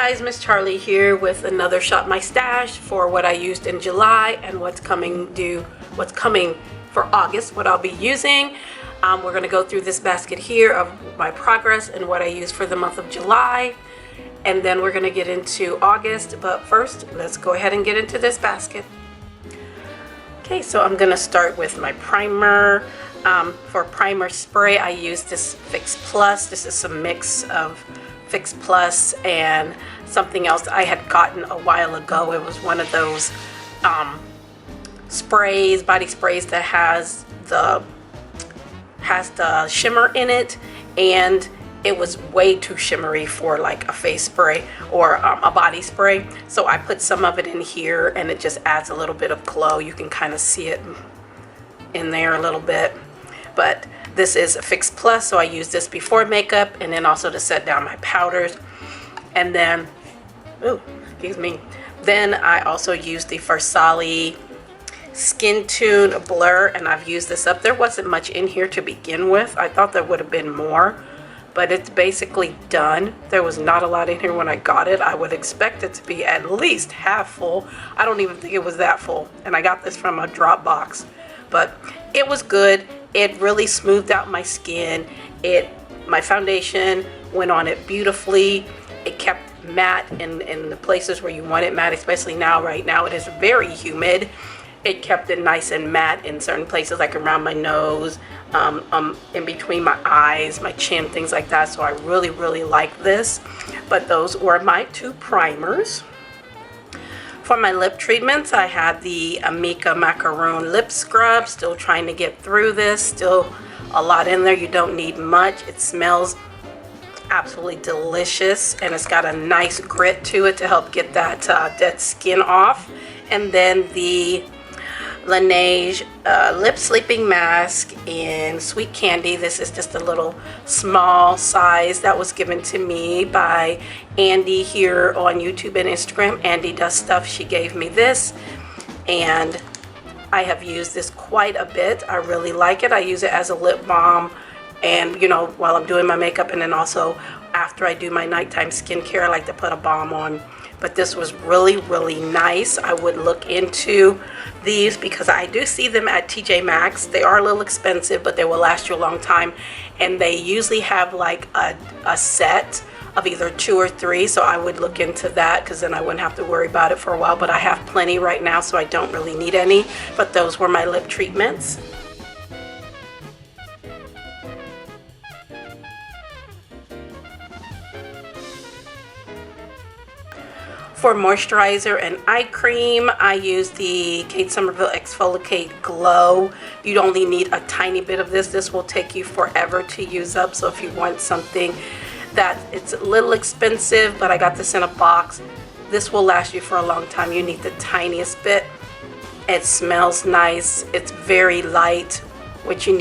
guys, Miss Charlie here with another Shop My Stash for what I used in July and what's coming for August, what I'll be using. We're going to go through this basket here of my progress and what I used for the month of July, and then we're going to get into August. But first, let's go ahead and get into this basket. Okay, so I'm going to start with my primer. For primer spray, I use this Fix Plus. This is a mix of Fix Plus and something else I had gotten a while ago. It was one of those sprays, body sprays that has the shimmer in it, and it was way too shimmery for like a face spray or a body spray. So I put some of it in here, and it just adds a little bit of glow. You can kind of see it in there a little bit. But this is a Fix Plus, so I use this before makeup and then also to set down my powders. And then, then I also use the Versali Skin Tune Blur, and I've used this up. There wasn't much in here to begin with. I thought there would have been more, but it's basically done. There was not a lot in here when I got it. I would expect it to be at least half full. I don't even think it was that full, and I got this from a drop box, but it was good. It really smoothed out my skin. My foundation went on it beautifully. It kept matte in the places where you want it matte, especially now. Right now it is very humid. It kept it nice and matte in certain places, like around my nose, in between my eyes, my chin, things like that. So I really like this. But those were my two primers. For my lip treatments, I had the Amika Macaroon Lip Scrub. Still trying to get through this. Still a lot in there. You don't need much. It smells absolutely delicious, and it's got a nice grit to it to help get that dead skin off. And then the Laneige Lip Sleeping Mask in Sweet Candy. This is just a little small size that was given to me by Andy here on YouTube and Instagram. Andy Does Stuff. She gave me this, and I have used this quite a bit. I really like it. I use it as a lip balm, and while I'm doing my makeup, and then also after I do my nighttime skincare, I like to put a balm on. But this was really nice. I would look into these because I do see them at TJ Maxx. They are a little expensive, but they will last you a long time. And they usually have like a set of either 2 or 3. So I would look into that, because then I wouldn't have to worry about it for a while. But I have plenty right now, so I don't really need any. But those were my lip treatments. For moisturizer and eye cream, I use the Kate Somerville Exfoliate Glow. You only need a tiny bit of this. This will take you forever to use up. So if you want something that it's a little expensive, but I got this in a box, this will last you for a long time. You need the tiniest bit. It smells nice. It's very light, which I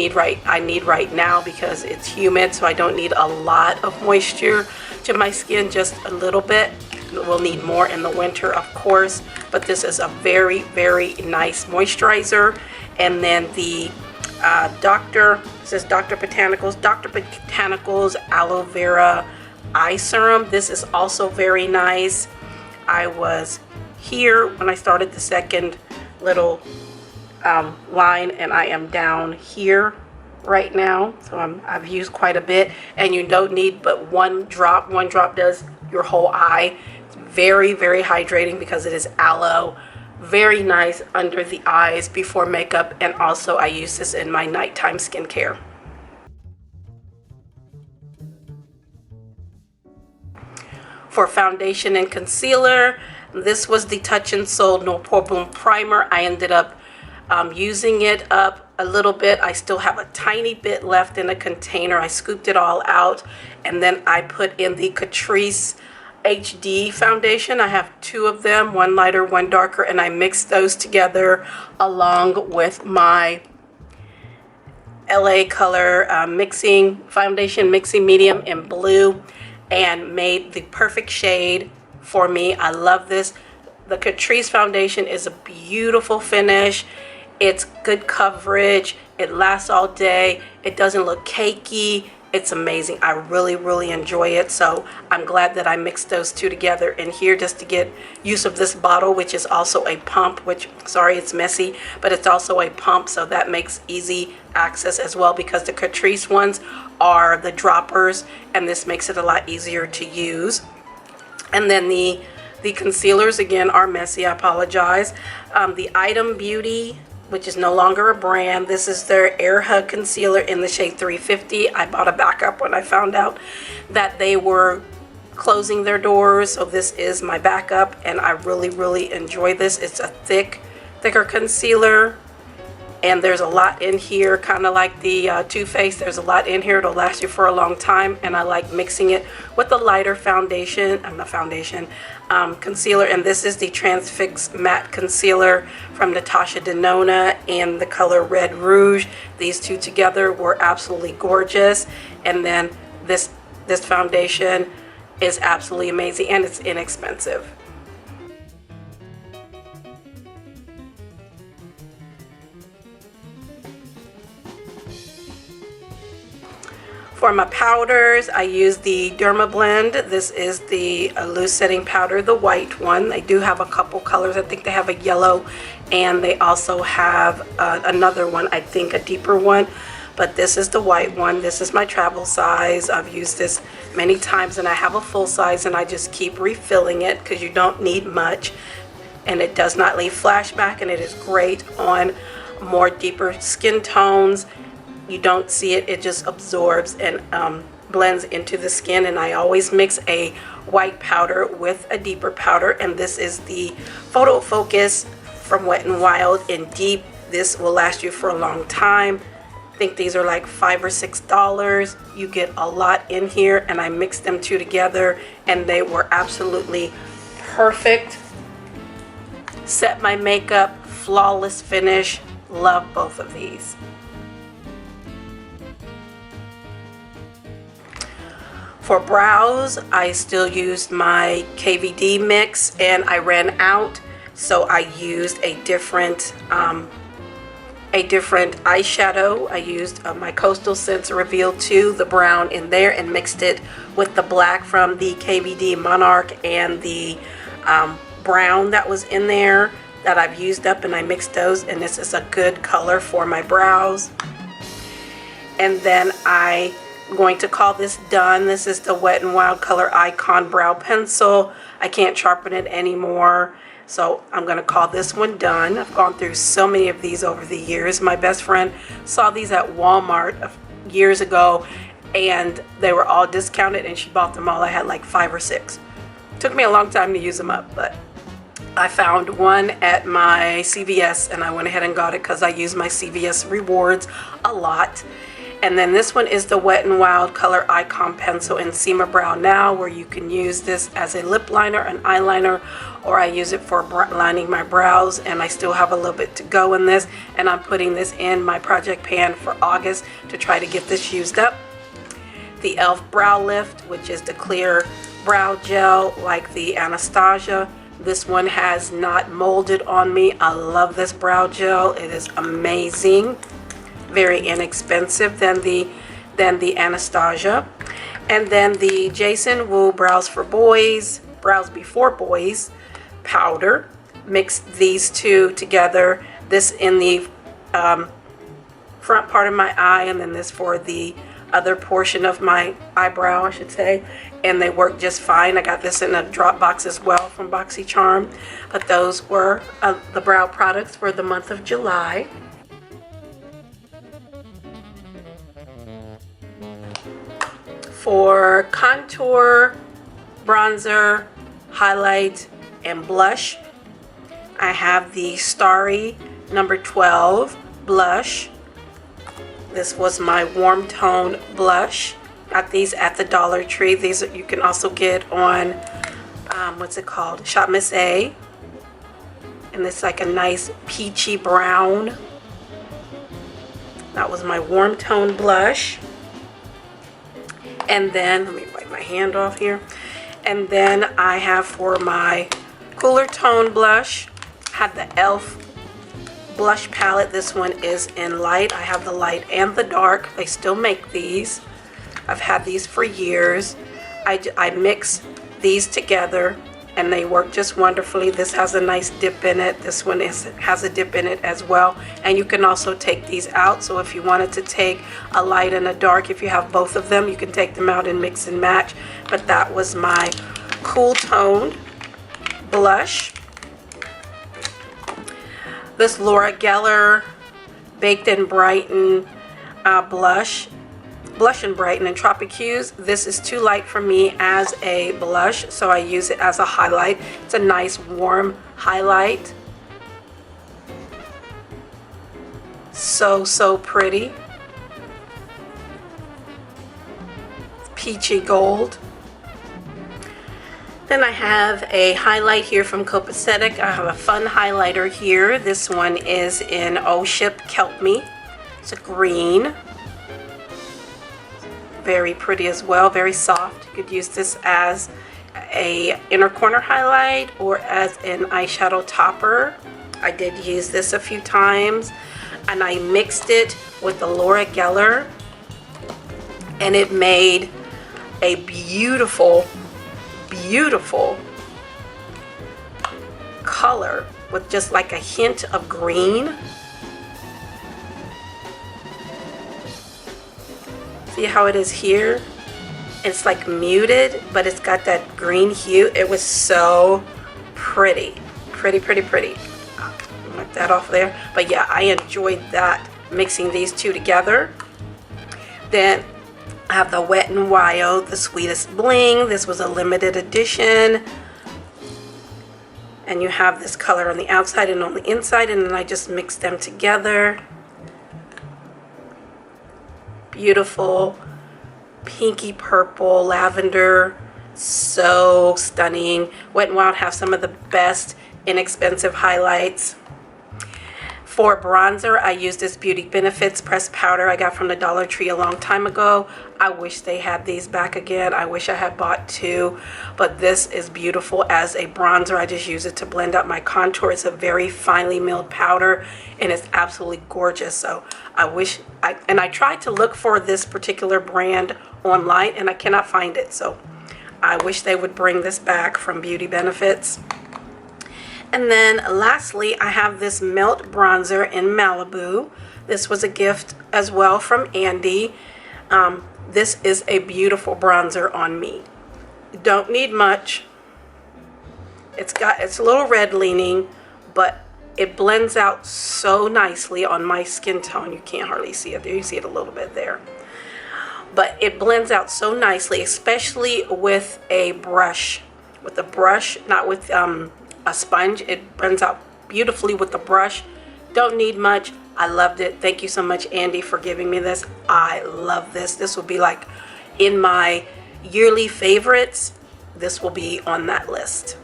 need right now because it's humid, so I don't need a lot of moisture to my skin, just a little bit. We'll need more in the winter, of course, but this is a very nice moisturizer. And then the Dr. Botanicals Aloe Vera Eye Serum. This is also very nice. I was here when I started the second little line, and I am down here right now, so I've used quite a bit. And you don't need but one drop. One drop does your whole eye. It's very hydrating because it is aloe. Very nice under the eyes before makeup, and also I use this in my nighttime skincare. For foundation and concealer, this was the Touch in Sol No Pore Boom Primer. I ended up using it up a little bit. I still have a tiny bit left in a container. I scooped it all out, and then I put in the Catrice HD foundation. I have 2 of them, one lighter, one darker, and I mixed those together along with my LA Color foundation mixing medium in blue, and made the perfect shade for me. I love this. The Catrice foundation is a beautiful finish. It's good coverage. It lasts all day. It doesn't look cakey. It's amazing. I really, really enjoy it. So I'm glad that I mixed those two together in here just to get use of this bottle, which is also a pump, which, sorry, it's messy, but it's also a pump. So that makes easy access as well, because the Catrice ones are the droppers, and this makes it a lot easier to use. And then the concealers, again, are messy. I apologize. The Item Beauty, which is no longer a brand. This is their Air Hug Concealer in the shade 350. I bought a backup when I found out that they were closing their doors. So this is my backup, and I really, really enjoy this. It's a thicker concealer, and there's a lot in here, kind of like the Too Faced. There's a lot in here. It'll last you for a long time, and I like mixing it with the lighter foundation. Concealer, and this is the Transfix Matte Concealer from Natasha Denona in the color Red Rouge. These two together were absolutely gorgeous, and then this foundation is absolutely amazing, and it's inexpensive. For my powders, I use the Derma Blend. This is the loose setting powder, the white one. They do have a couple colors. I think they have a yellow, and they also have another one, I think a deeper one. But this is the white one. This is my travel size. I've used this many times, and I have a full size, and I just keep refilling it because you don't need much. And it does not leave flashback, and it is great on more deeper skin tones. You don't see it, it just absorbs and blends into the skin. And I always mix a white powder with a deeper powder, and this is the Photo Focus from Wet n Wild in Deep. This will last you for a long time. I think these are like $5 or $6. You get a lot in here, and I mixed them two together, and they were absolutely perfect. Set my makeup, flawless finish. Love both of these. For brows, I still used my KVD mix, and I ran out, so I used a different eyeshadow. I used my Coastal Scents Reveal 2, the brown in there, and mixed it with the black from the KVD Monarch and the brown that was in there that I've used up, and I mixed those, and this is a good color for my brows. And then I'm going to call this done. This is the Wet n Wild Color Icon Brow Pencil. I can't sharpen it anymore, so I'm going to call this one done. I've gone through so many of these over the years. My best friend saw these at Walmart years ago, and they were all discounted, and she bought them all. I had like 5 or 6. Took me a long time to use them up, but I found one at my CVS, and I went ahead and got it because I use my CVS rewards a lot. And then this one is the Wet n Wild Color Icon Pencil in Seema Brow Now, where you can use this as a lip liner, an eyeliner, or I use it for lining my brows, and I still have a little bit to go in this, and I'm putting this in my project pan for August to try to get this used up. The e.l.f. Brow Lift, which is the clear brow gel like the Anastasia. This one has not molded on me. I love this brow gel. It is amazing. Very inexpensive than the Anastasia. And then the Jason Wu Brows Before Boys powder. Mixed these two together. This in the front part of my eye, and then this for the other portion of my eyebrow, I should say. And they work just fine. I got this in a drop box as well from BoxyCharm. But those were the brow products for the month of July. For contour, bronzer, highlight, and blush, I have the Starry number 12 blush. This was my warm tone blush. Got these at the Dollar Tree. These you can also get on, what's it called? Shop Miss A. And it's like a nice peachy brown. That was my warm tone blush. And then, let me wipe my hand off here. And then I have for my cooler tone blush, have the e.l.f. blush palette. This one is in light. I have the light and the dark. They still make these. I've had these for years. I mix these together and they work just wonderfully. This has a nice dip in it. This one has a dip in it as well. And you can also take these out. So if you wanted to take a light and a dark, if you have both of them, you can take them out and mix and match. But that was my cool toned blush. This Laura Geller Baked and Brighten blush and Brighten in Tropic Hues. This is too light for me as a blush, so I use it as a highlight. It's a nice warm highlight. So pretty. Peachy gold. Then I have a highlight here from Copacetic. I have a fun highlighter here. This one is in Oh Ship Kelp Me. It's a green. Very pretty as well, very soft. You could use this as a inner corner highlight or as an eyeshadow topper. I did use this a few times, and I mixed it with the Laura Geller, and it made a beautiful color with just like a hint of green. See how it is here? It's like muted, but it's got that green hue. It was so pretty. Pretty. Wipe that off there. But yeah, I enjoyed that, mixing these two together. Then I have the Wet n Wild, the Sweetest Bling. This was a limited edition. And you have this color on the outside and on the inside, and then I just mixed them together. Beautiful pinky purple lavender, so stunning. Wet n Wild have some of the best inexpensive highlights. For bronzer, I used this Beauty Benefits pressed powder I got from the Dollar Tree a long time ago. I wish they had these back again. I wish I had bought two, but this is beautiful as a bronzer. I just use it to blend out my contour. It's a very finely milled powder, and it's absolutely gorgeous. So I wish, I tried to look for this particular brand online, and I cannot find it. So I wish they would bring this back from Beauty Benefits. And then lastly, I have this Melt Bronzer in Malibu. This was a gift as well from Andy. This is a beautiful bronzer on me. Don't need much. It's a little red leaning, but it blends out so nicely on my skin tone. You can't hardly see it there. You see it a little bit there. But it blends out so nicely, especially with a brush. With a brush, not with a sponge. It blends out beautifully with the brush. Don't need much. I loved it. Thank you so much, Andy, for giving me this. I love this. This will be like in my yearly favorites. This will be on that list.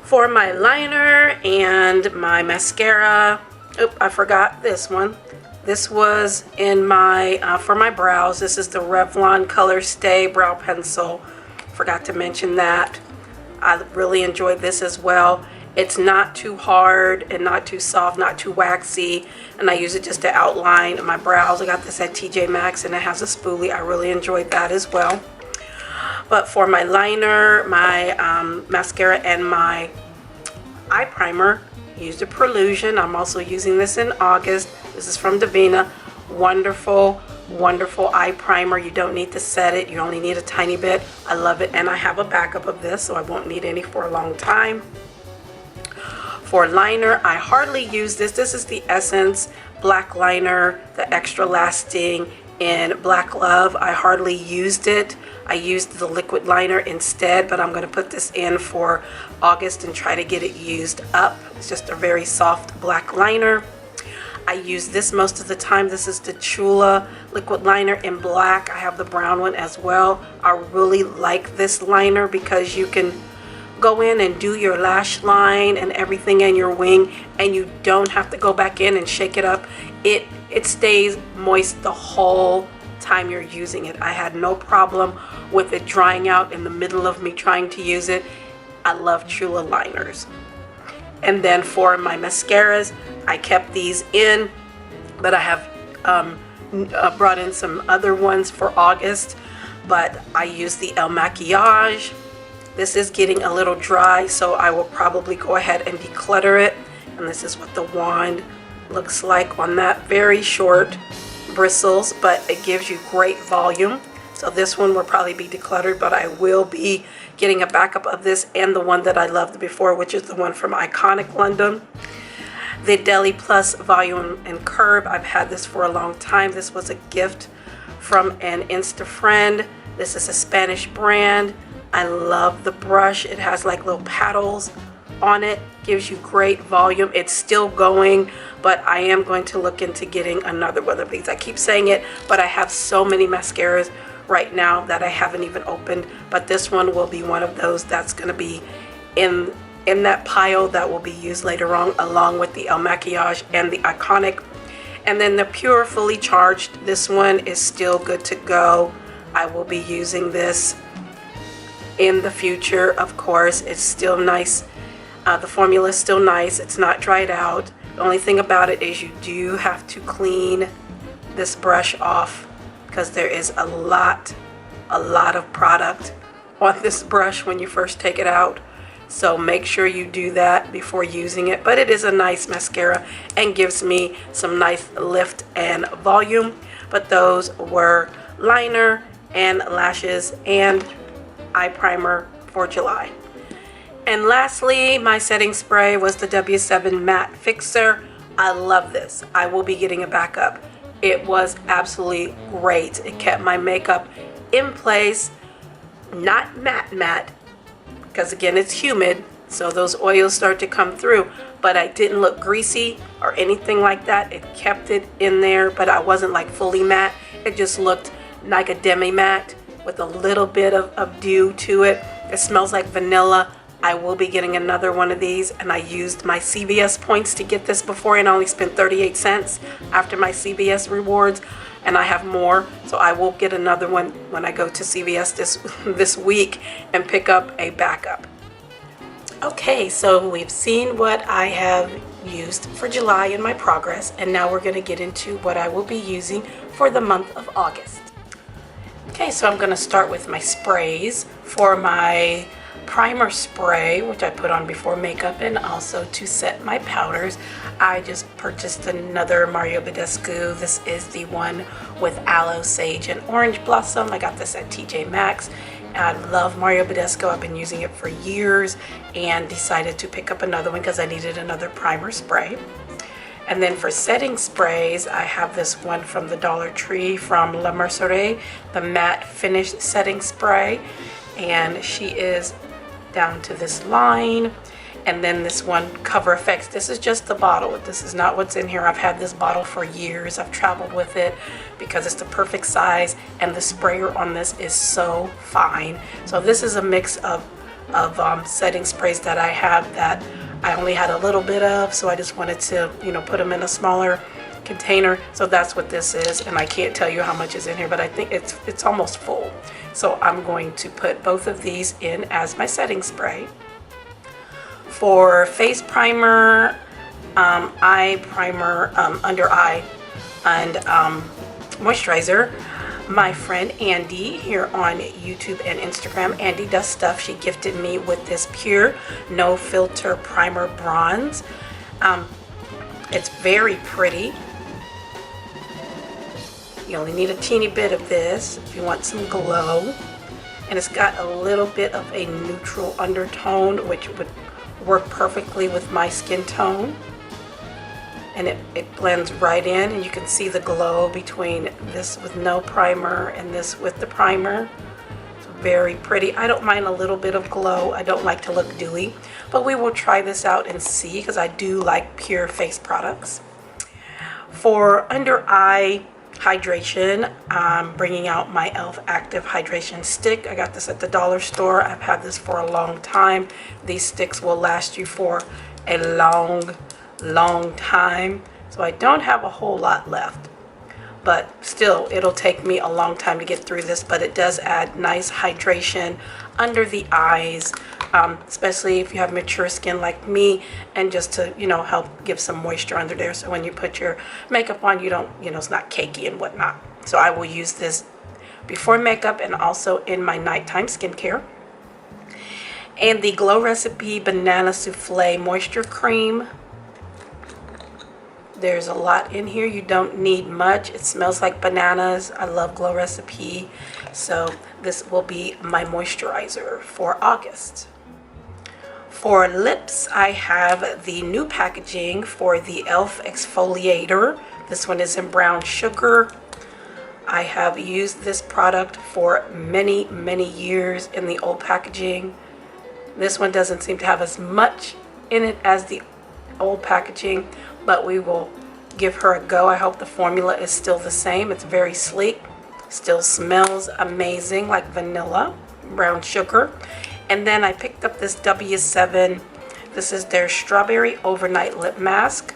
For my liner and my mascara, I forgot this one. This was in my, for my brows, this is the Revlon Color Stay Brow Pencil. Forgot to mention that. I really enjoyed this as well. It's not too hard and not too soft, not too waxy, and I use it just to outline my brows. I got this at TJ Maxx, and it has a spoolie. I really enjoyed that as well. But for my liner, my mascara, and my eye primer, used a Prelusion. I'm also using this in August. This is from Davina. Wonderful, wonderful eye primer. You don't need to set it. You only need a tiny bit. I love it, and I have a backup of this, so I won't need any for a long time. For liner, I hardly use this. This is the Essence Black Liner, the extra lasting in Black Love. I hardly used it. I used the liquid liner instead, but I'm going to put this in for August and try to get it used up. It's just a very soft black liner. I use this most of the time. This is the Chula liquid liner in black. I have the brown one as well. I really like this liner because you can go in and do your lash line and everything in your wing, and you don't have to go back in and shake it up. It stays moist the whole time you're using it. I had no problem with it drying out in the middle of me trying to use it. I love Trula liners. And then for my mascaras, I kept these in, but I have brought in some other ones for August. But I use the El Maquillage. This is getting a little dry, so I will probably go ahead and declutter it. And this is what the wand looks like on that. Very short bristles, but it gives you great volume. So this one will probably be decluttered, but I will be getting a backup of this and the one that I loved before, which is the one from Iconic London. The Deli Plus Volume and Curve. I've had this for a long time. This was a gift from an Insta friend. This is a Spanish brand. I love the brush. It has like little paddles on it. Gives you great volume. It's still going, but I am going to look into getting another one of these. I keep saying it, but I have so many mascaras right now that I haven't even opened. But this one will be one of those that's going to be in that pile that will be used later on, along with the El Maquillage and the Iconic. And then the Pure Fully Charged. This one is still good to go. I will be using this in the future, of course. It's still nice. The formula is still nice. It's not dried out. The only thing about it is you do have to clean this brush off because there is a lot of product on this brush when you first take it out. So make sure you do that before using it. But it is a nice mascara and gives me some nice lift and volume. But those were liner and lashes and eye primer for July. And lastly, my setting spray was the W7 Matte Fixer. I love this. I will be getting a backup. It was absolutely great. It kept my makeup in place, not matte, because again, it's humid, so those oils start to come through, but I didn't look greasy or anything like that. It kept it in there, but I wasn't like fully matte. It just looked like a demi matte with a little bit of dew to it. It smells like vanilla. I will be getting another one of these, and I used my CVS points to get this before, and I only spent 38 cents after my CVS rewards, and I have more, so I will get another one when I go to CVS this week and pick up a backup. Okay, so we've seen what I have used for July in my progress, and now we're going to get into what I will be using for the month of August. Okay, so I'm going to start with my sprays. For my primer spray, which I put on before makeup, and also to set my powders, I just purchased another Mario Badescu. This is the one with aloe, sage, and orange blossom. I got this at TJ Maxx. I love Mario Badescu. I've been using it for years and decided to pick up another one because I needed another primer spray. And then for setting sprays, I have this one from the Dollar Tree from La Mercerie, the Matte Finish Setting Spray. And she is down to this line. And then this one, Cover Effects. This is just the bottle. This is not what's in here. I've had this bottle for years. I've traveled with it because it's the perfect size, and the sprayer on this is so fine. So this is a mix of setting sprays that I have that I only had a little bit of, so I just wanted to, put them in a smaller container. So that's what this is, and I can't tell you how much is in here, but I think it's almost full. So I'm going to put both of these in as my setting spray. For face primer, eye primer, under eye, and moisturizer, my friend Andy here on YouTube and Instagram, Andy Does Stuff, she gifted me with this Pure No Filter Primer Bronze. It's very pretty. You only need a teeny bit of this if you want some glow. And it's got a little bit of a neutral undertone, which would work perfectly with my skin tone. And it blends right in, and you can see the glow between this with no primer and this with the primer. It's very pretty. I don't mind a little bit of glow. I don't like to look dewy, but we will try this out and see, because I do like Pure face products. For under eye hydration. I'm bringing out my e.l.f. Active Hydration Stick. I got this at the dollar store. I've had this for a long time. These sticks will last you for a long time. So I don't have a whole lot left, but still it'll take me a long time to get through this, but it does add nice hydration under the eyes, especially if you have mature skin like me, and just to, you know, help give some moisture under there, so when you put your makeup on, you don't, you know, it's not cakey and whatnot. So I will use this before makeup and also in my nighttime skincare. And the Glow Recipe Banana Souffle Moisture Cream. There's a lot in here. You don't need much. It smells like bananas. I love Glow Recipe. So this will be my moisturizer for August. For lips, I have the new packaging for the e.l.f. exfoliator. This one is in brown sugar. I have used this product for many years in the old packaging. This one doesn't seem to have as much in it as the old packaging, but we will give her a go. I hope the formula is still the same. It's very sleek, still smells amazing like vanilla, brown sugar. And then I picked up this W7. This is their Strawberry Overnight Lip Mask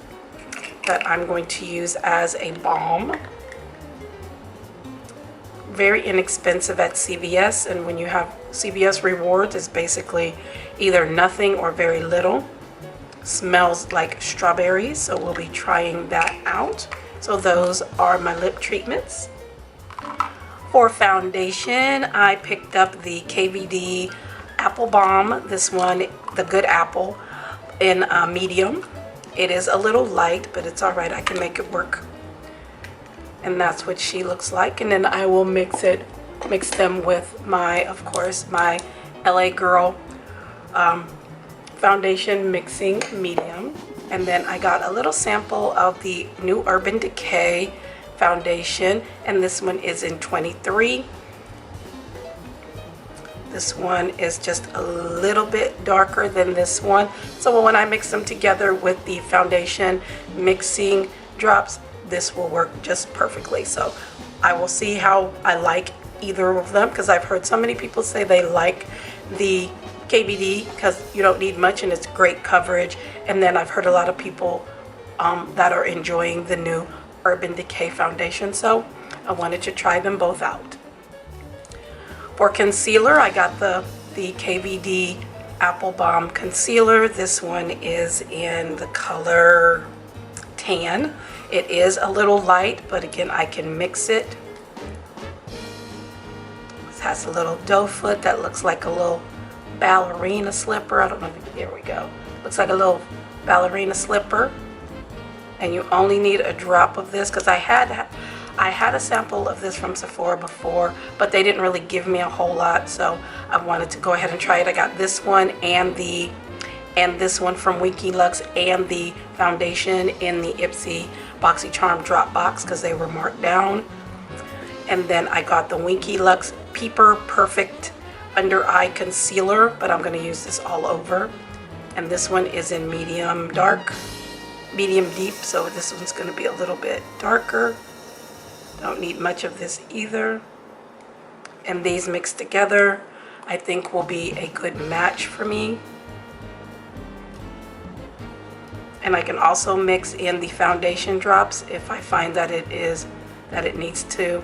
that I'm going to use as a balm. Very inexpensive at CVS, and when you have CVS rewards, it's basically either nothing or very little. Smells like strawberries, so we'll be trying that out. So those are my lip treatments. For foundation, I picked up the KVD Apple Balm. This one, the Good Apple, in medium. It is a little light, but it's all right. I can make it work. And that's what she looks like. And then I will mix them with my, of course, my LA Girl foundation mixing medium. And then I got a little sample of the new Urban Decay foundation, and this one is in 23. This one is just a little bit darker than this one, so when I mix them together with the foundation mixing drops, this will work just perfectly. So I will see how I like either of them, because I've heard so many people say they like the KVD because you don't need much and it's great coverage, and then I've heard a lot of people that are enjoying the new Urban Decay foundation, so I wanted to try them both out. For concealer, I got the KVD Apple Balm Concealer. This one is in the color Tan. It is a little light, but again, I can mix it. This has a little doe foot that looks like a little ballerina slipper. I don't know, there we go. Looks like a little ballerina slipper. And you only need a drop of this, because I had a sample of this from Sephora before, but they didn't really give me a whole lot, so I wanted to go ahead and try it. I got this one and this one from Winky Lux, and the foundation in the Ipsy BoxyCharm drop box because they were marked down. And then I got the Winky Lux Peeper Perfect Under Eye Concealer, but I'm going to use this all over. And this one is in medium dark, medium deep, so this one's going to be a little bit darker. Don't need much of this either. And these mixed together, I think, will be a good match for me. And I can also mix in the foundation drops if I find that it needs to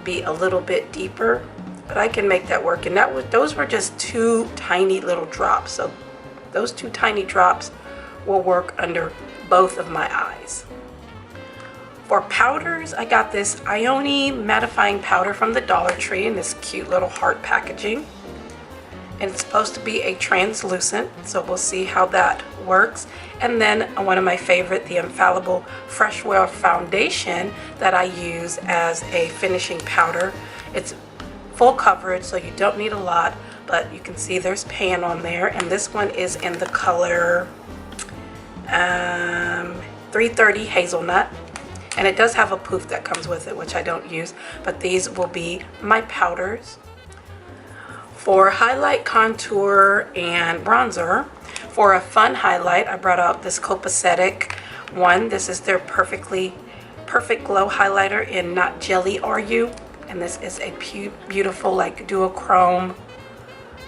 be a little bit deeper. But I can make that work. And those were just 2 tiny little drops. So those 2 tiny drops will work under both of my eyes. For powders, I got this Ione mattifying powder from the Dollar Tree in this cute little heart packaging. And it's supposed to be a translucent, so we'll see how that works. And then one of my favorite, the Infallible Fresh Wear Foundation that I use as a finishing powder. It's full coverage, so you don't need a lot, but you can see there's pan on there. And this one is in the color 330 Hazelnut. And it does have a poof that comes with it, which I don't use, but these will be my powders. For highlight, contour, and bronzer, for a fun highlight, I brought out this Copacetic one. This is their Perfectly Perfect Glow highlighter in Not Jelly Are You, and this is a beautiful like duochrome,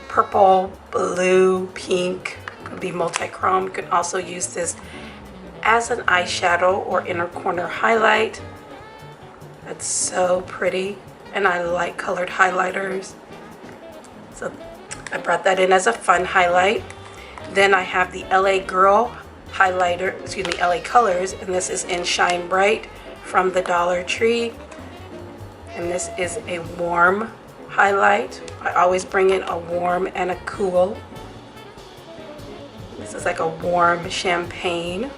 purple, blue, pink. Could be multi-chrome. You can also use this as an eyeshadow or inner corner highlight. That's so pretty, and I like colored highlighters, so I brought that in as a fun highlight. Then I have the LA Girl highlighter, excuse me, LA Colors, and this is in Shine Bright from the Dollar Tree, and this is a warm highlight. I always bring in a warm and a cool. This is like a warm champagne.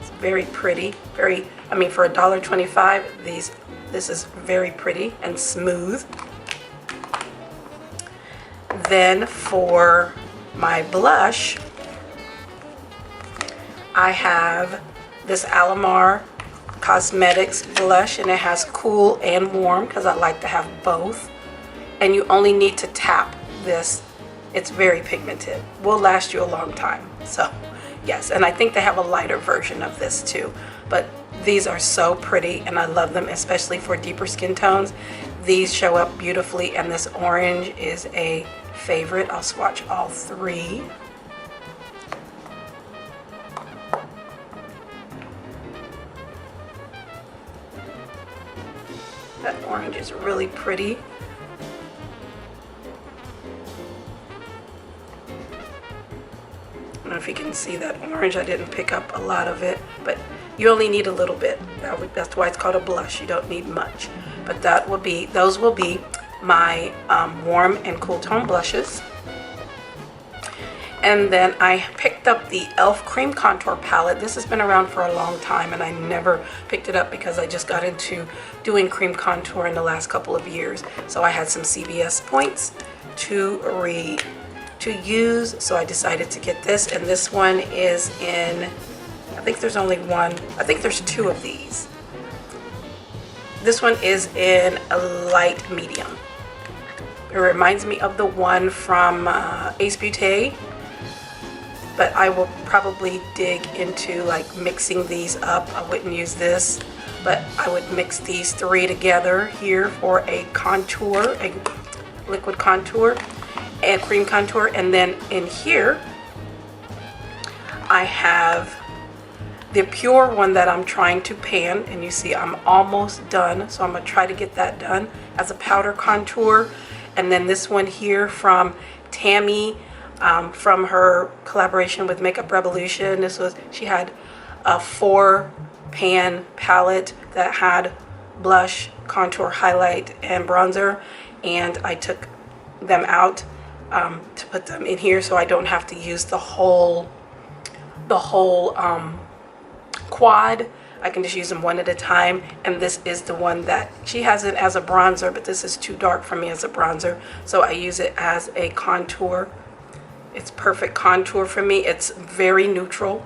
It's very pretty, for $1.25, this is very pretty and smooth. Then for my blush, I have this Alamar Cosmetics blush, and it has cool and warm because I like to have both. And you only need to tap this. It's very pigmented, will last you a long time. So yes, and I think they have a lighter version of this too, but these are so pretty and I love them, especially for deeper skin tones. These show up beautifully, and this orange is a favorite. I'll swatch all three. That orange is really pretty. I don't know if you can see that orange. I didn't pick up a lot of it, but you only need a little bit. That's why it's called a blush. You don't need much. But those will be my warm and cool tone blushes. And then I picked up the e.l.f. Cream Contour Palette. This has been around for a long time, and I never picked it up because I just got into doing cream contour in the last couple of years. So I had some CVS points to use, so I decided to get this. And this one is in, I think there's only one, I think there's two of these. This one is in a light medium. It reminds me of the one from Ace Beauté, but I will probably dig into like mixing these up. I wouldn't use this, but I would mix these three together here for a contour, a liquid contour and cream contour. And then in here I have the pure one that I'm trying to pan, and you see I'm almost done, so I'm gonna try to get that done as a powder contour. And then this one here from Tammy, from her collaboration with Makeup Revolution. She had a 4-pan palette that had blush, contour, highlight, and bronzer, and I took them out to put them in here so I don't have to use the whole quad. I can just use them one at a time. And this is the one that she has it as a bronzer, but this is too dark for me as a bronzer, so I use it as a contour. It's perfect contour for me. It's very neutral,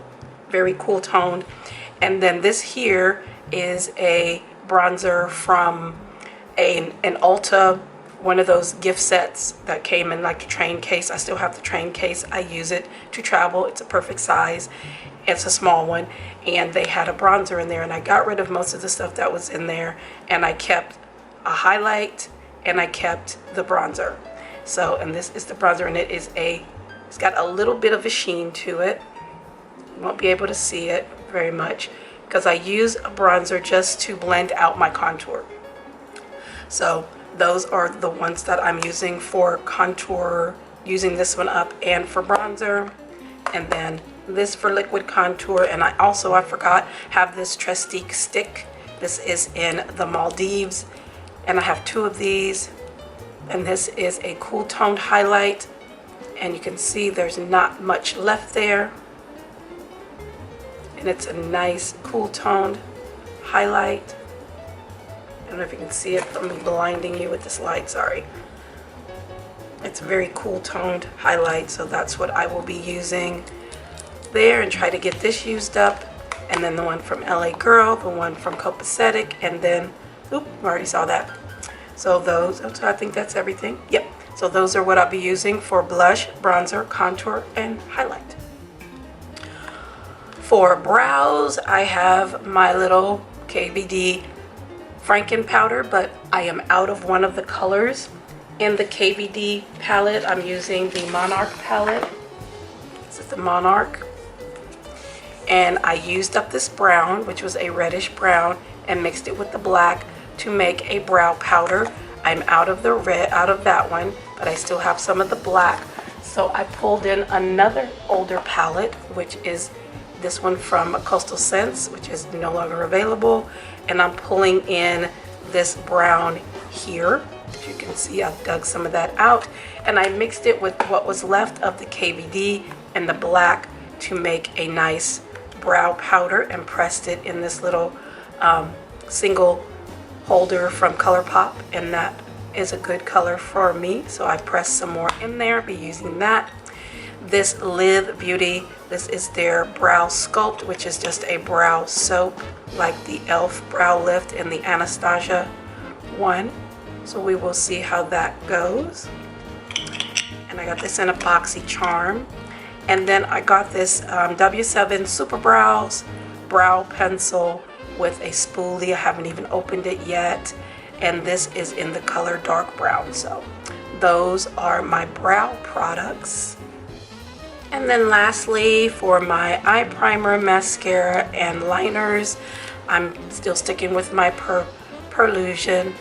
very cool toned. And then this here is a bronzer from an Ulta, one of those gift sets that came in like a train case. I still have the train case. I use it to travel. It's a perfect size. It's a small one, and they had a bronzer in there, and I got rid of most of the stuff that was in there, and I kept a highlight and I kept the bronzer. So, and this is the bronzer, and it's got a little bit of a sheen to it. You won't be able to see it very much because I use a bronzer just to blend out my contour. So those are the ones that I'm using for contour, using this one up, and for bronzer, and then this for liquid contour. And I forgot, have this Trestique stick. This is in the Maldives, and I have 2 of these, and this is a cool toned highlight, and you can see there's not much left there, and it's a nice cool toned highlight. I don't know if you can see it from me blinding you with this light, sorry. It's a very cool toned highlight, so that's what I will be using there, and try to get this used up. And then the one from LA Girl, the one from Copacetic, and then, oop, I already saw that. So I think that's everything. Yep, so those are what I'll be using for blush, bronzer, contour, and highlight. For brows, I have my little KVD Franken powder, but I am out of one of the colors in the KVD palette. I'm using the Monarch palette. This is the Monarch. And I used up this brown, which was a reddish brown, and mixed it with the black to make a brow powder. I'm out of the red, out of that one, but I still have some of the black. So I pulled in another older palette, which is this one from Coastal Scents, which is no longer available. And I'm pulling in this brown here. As you can see, I dug some of that out. And I mixed it with what was left of the KVD and the black to make a nice brow powder, and pressed it in this little single holder from ColourPop, and that is a good color for me, so I pressed some more in there. Be using that. This Cnutbutrbeauty, this is their brow sculpt, which is just a brow soap like the e.l.f. brow lift and the Anastasia one, so we will see how that goes. And I got this in a boxy charm. And then I got this W7 Super Brows brow pencil with a spoolie. I haven't even opened it yet. And this is in the color dark brown. So those are my brow products. And then lastly, for my eye primer, mascara, and liners, I'm still sticking with my Perlusion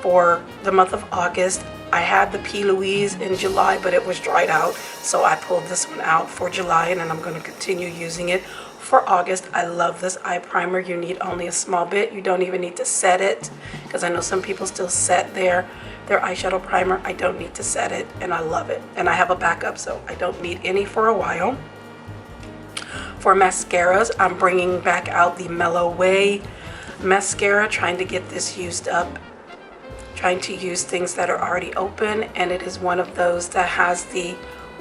for the month of August. I had the P. Louise in July, but it was dried out, so I pulled this one out for July, and then I'm going to continue using it for August. I love this eye primer. You need only a small bit. You don't even need to set it, because I know some people still set their eyeshadow primer. I don't need to set it, and I love it. And I have a backup, so I don't need any for a while. For mascaras, I'm bringing back out the Mellow Way mascara, trying to get this used up. Trying to use things that are already open, and it is one of those that has the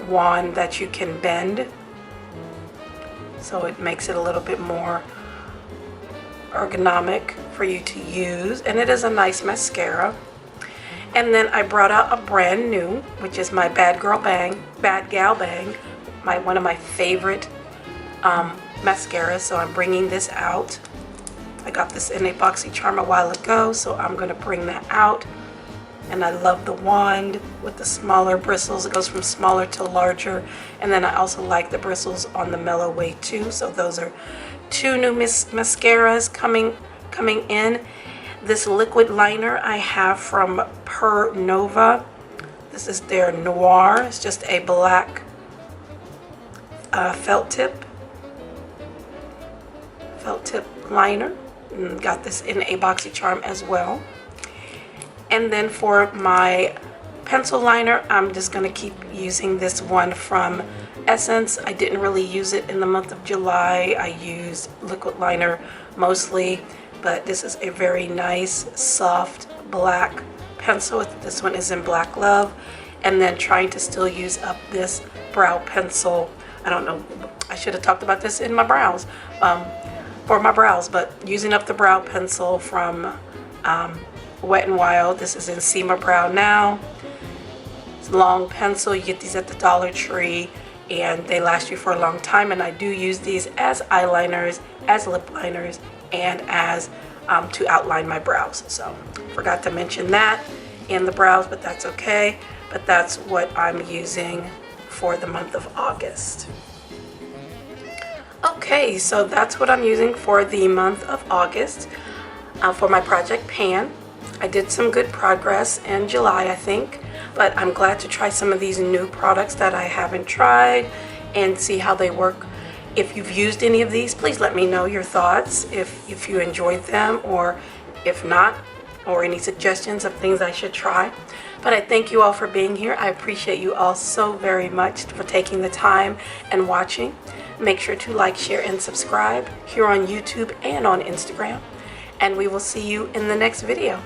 wand that you can bend, so it makes it a little bit more ergonomic for you to use, and it is a nice mascara. And then I brought out a brand new, which is my Bad Gal Bang, one of my favorite mascaras, so I'm bringing this out. I got this in a boxy charm a while ago, so I'm going to bring that out. And I love the wand with the smaller bristles. It goes from smaller to larger. And then I also like the bristles on the Mellow Way too. So those are two new mascaras coming in. This liquid liner I have from Per Nova. This is their Noir. It's just a black felt tip liner. And got this in a boxy charm as well. And then for my pencil liner, I'm just going to keep using this one from Essence. I didn't really use it in the month of July. I used liquid liner mostly, but this is a very nice soft black pencil. This one is in Black Love. And then trying to still use up this brow pencil. I don't know, I should have talked about this in my brows. For my brows, but using up the brow pencil from Wet n Wild. This is in Sema Brow Now. It's a long pencil. You get these at the Dollar Tree, and they last you for a long time. And I do use these as eyeliners, as lip liners, and as to outline my brows. So forgot to mention that in the brows, but that's okay. But that's what I'm using for the month of August. Okay, so that's what I'm using for the month of August for my Project Pan. I did some good progress in July, I think, but I'm glad to try some of these new products that I haven't tried and see how they work. If you've used any of these, please let me know your thoughts, if you enjoyed them, or if not, or any suggestions of things I should try. But I thank you all for being here. I appreciate you all so very much for taking the time and watching. Make sure to like, share, and subscribe here on YouTube and on Instagram. And we will see you in the next video.